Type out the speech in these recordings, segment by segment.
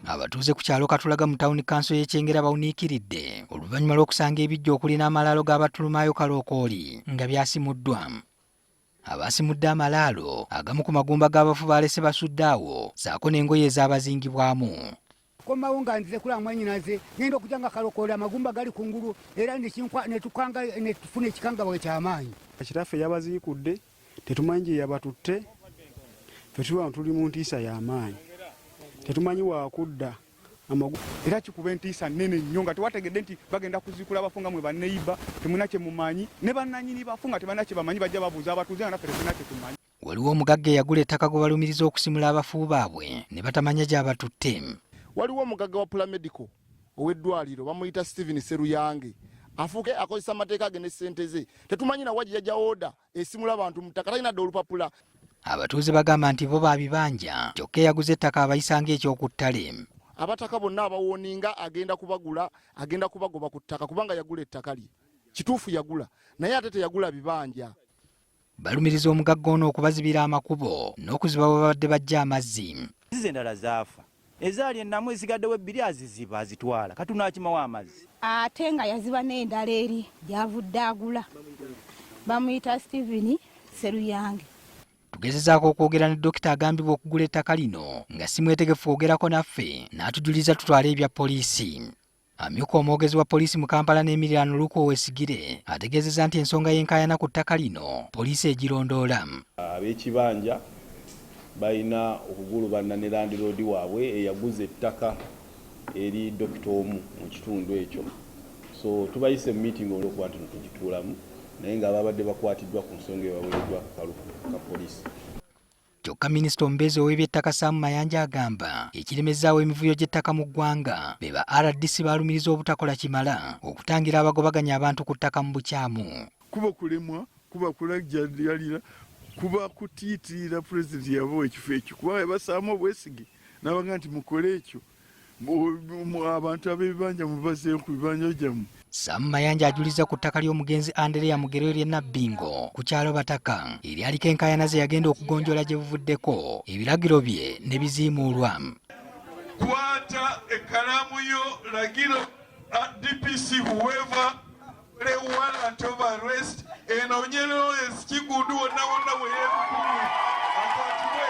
Abatuuze ku kyalo Katulaga mu tawuni kanso y'Ekyengera bawuniikiridde oluvannyuma lw'okusanga ebijjo okulina amalaalo g'abatulumaayo kalookooli nga byasimuddwa. Abasimudde amalaalo agamu ku magumba g'abafu baalese basudde awo saako n'engoye ez'abazingibwamu. Komawo nga nzize kula mwenyinaze ngenda okujja nga kalookooli amagumba gali kungulu era netukanga netufuna ekikangabwa eky'amaanyi. Kitaffe yabaziikudde tetumanyi gye yabatutte ffe tuba tuli mu ntiisa y'amaanyi tetumanyi waakudda era kikuba entiisa nnene nnyo nga tewategedde nti bagenda kuziikula abafu nga mwe banneyiba temulina kye mumanyi ne bannannyini bafu nga tebalina kye bamanyi bajja babuuza abatuuze nga naffe tetulina kye tumanyi. Waliwo omugagga eyagula ettaka gwe balumiriza okusimula abafu baabwe ne batamanya gy'abatutte. Waliwo omugagga wa pulamediko ow'eddwaliro bamuyita Steven Seruyange afuuke akozesa amateeka ge ne ssente ze tetumanyi na wajja jja oda esimula abantu mu ttaka talina dde olupapula. Abatuuze bagamba nti bo baabibanja kyokka eyaguze ettaka abayisanga ekyokuttale. Abataka bonna abawooninga agenda kubagula agenda kubagoba ku ttaka kubanga yagula ettaka lye kituufu yagula naye ate teyagula bibanja. Balumiriza omugagga ono okubazibira amakubo n'okuziba bwe babadde bajja amazzi. Zize endala zaafa ezaali ennamu ezigaddewo ebbiri aziziba azitwala katunakimawo amazzi. Ate nga yaziba n'endala eri gy'avudde agula bamuyita Steven Seruyange. Tugezezaako okwogera ne Dokita agambibwa okugula ettaka lino nga si mwetegefu kwogerako naffe n'atujuliza tutwale ebya poliisi. Amyuka omwogezi wa poliisi mu Kampala n'emiriraano Luko Wesigire ategeezezza nti ensonga y'enkaayana ku ttaka lino poliisi egirondoola. Ab'ekibanja balina okugulubanna ne landiroodi waabwe eyaguza ettaka eri dokita omu mu kitundu ekyo. So tubayise mu meeting olw'okuba nti tugituulamu naye nga babadde bakwatiddwa ku nsonga ebaweereddwa akaluku ka poliisi. Kyokka Minisita omubeezi ow'eby'ettaka Sam Mayanja agamba ekiremesezza emivuyo gy'ettaka mu ggwanga be ba RDC baalumiriza obutakola kimala okutangira abagobaganya abantu ku ttaka mu bukyamu. Kuba kulemwa, kuba kulajjalira, kuba kutiitirira pulezidenti yabawa ekifo ekyo kuba yabasaamu obwesige n'abaga nti mukole ekyo abantu ab'ebibanja mubazeeyo ku bibanja gyammwe. Sam Mayanja ajuliza ku ttaka ly'omugenzi Andrea Mugerero ly'e Nabbingo ku kyalo Bataka eryaliko enkaayana ze yagenda okugonjoola gye buvuddeko ebiragiro bye ne biziimuulwa. Kwata ekalamu yo lagiro DPC whoever le warrant of arrest enoonyero ekigudu wonna wonna weyeekukumye akwatibwe.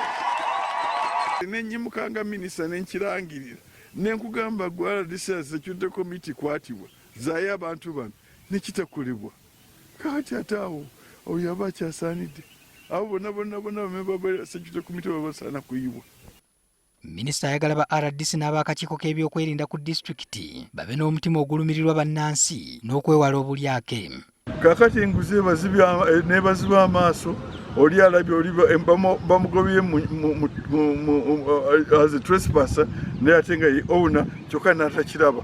Nennyimukanga minisita nenkirangirira nenkugamba gwa RDC Security Committee kwatibwa zaye abantu bano nekitakolebwa kati ate awo oyo aba akyasaanidde abo bonna bamemba ba Security Committee babasaana kuyibwa. Minisita ayagala ba RDC n'ab'akakiiko k'ebyokwerinda ku disitulikiti babe n'omutima ogulumirirwa bannansi n'okwewala obulyake. Kakati enguzi nebaziba amaaso oli alabye oli bamugobye as a trespasser naye ate nga ye owner kyokka n'atakiraba.